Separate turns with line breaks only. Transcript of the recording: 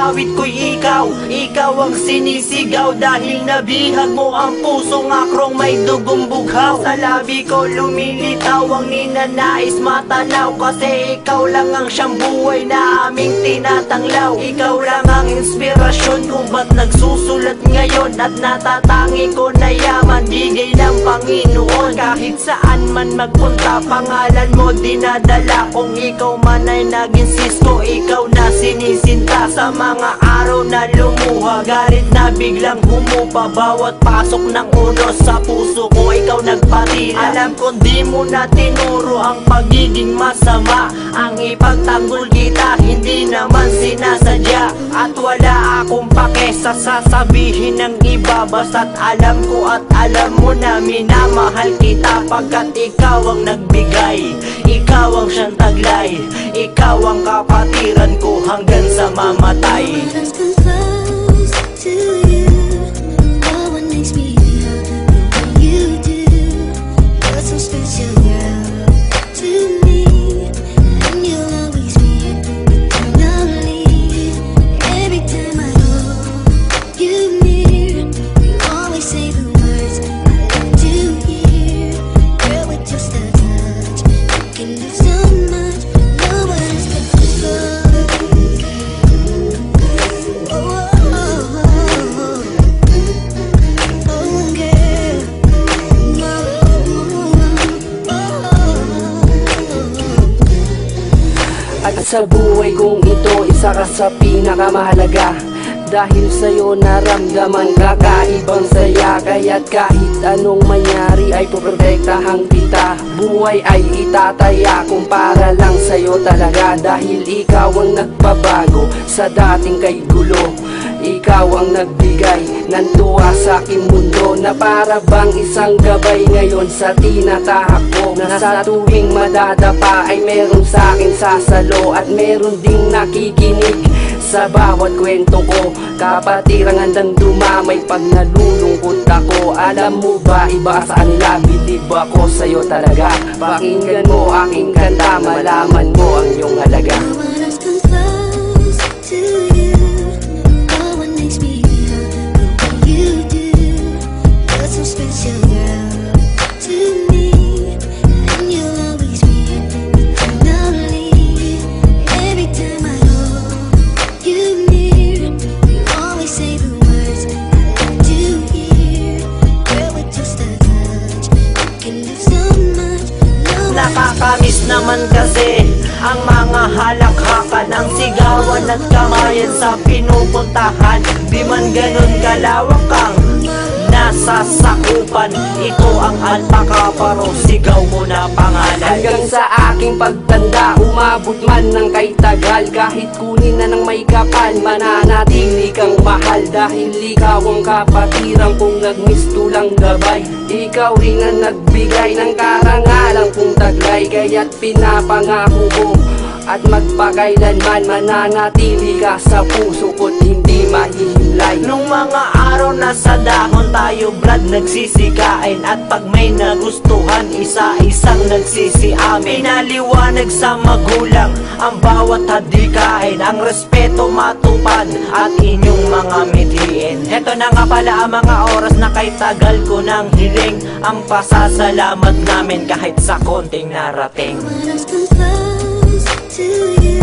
awit ko'y ikaw. Ikaw ang sinisigaw dahil nabihag mo ang pusong akrong may dugong bughaw. Sa labi ko lumilitaw ang ninanais matanaw, kasi ikaw lang ang siyang buhay na aming tinatanglaw. Ikaw lang ang inspirasyon kung ba't nagsusulat ngayon, at natatangi ko na yaman bigay ng Panginoon. Kahit saan man magpunta pangalan mo dinadala. Kung ikaw man ay naging sisko, ikaw na sinisinta. Sa mga araw na lumuha, galit na biglang humupa. Bawat pasok ng unos sa puso ko, ikaw nagpatila. Alam ko di mo na tinuro ang pagiging masama. Ang ipagtanggol kita hindi naman sinasadya. At wala akong pake sa sasabihin ng iba, basta't alam ko at alam mo na minamahal kita. Pagkat ikaw ang nagbigay, ikaw ang siyang taglay, ikaw ang kapatiran ko hanggang sa mamatay.
At sa buhay kong ito, isa ka sa pinakamahalaga. Dahil sa'yo naramdaman kakaibang saya. Kaya't kahit anong mangyari ay poprotektahan kita. Buhay ay itataya kung para lang sa'yo talaga. Dahil ikaw ang nagbabago sa dating kay gulo. Ikaw ang nagbigay ng tuwa sa aking mundo, na para bang isang gabay ngayon sa tinatahak ko. Na sa tuwing madadapa ay meron sa akin sasalo, at meron ding nakikinig sa bawat kwento ko. Kapatirang handang dumamay pag nalulungkot ako. Alam mo ba, iba sa kanila, bilib ako sa'yo talaga. Pakinggan mo aking kanta, malaman mo ang iyong halaga.
Nakakamiss naman kasi ang mga halakhakan, ang sigawan at kamayan sa pinupuntahan. Di man ganun kalawak ang nasasakupan, ito ang alpakaparo, sigaw mo na pangalan.
Hanggang sa aking pagtanda, umabot man ng kay tagal. Kahit kunin na ng may kapal, mananatili kang mahal. Dahil ikaw ang kapatiran kong nagmistulang gabay. Ikaw rin ang nagbigay ng karangalan kong taglay. Kaya't pinapangako ko at magpakailanman mananatili ka sa puso ko't hindi mahihimlay.
Nung mga araw na sa dahon tayo brad nagsisikain, at pag may nagustuhan isa-isang nagsisiamin. Pinaliwanag sa magulang ang bawat hadikain, ang respeto matupad at inyong mga mithiin. Heto na nga pala ang mga oras na kay tagal ko nang hiling, ang pasasalamat namin kahit sa konting narating.
To you.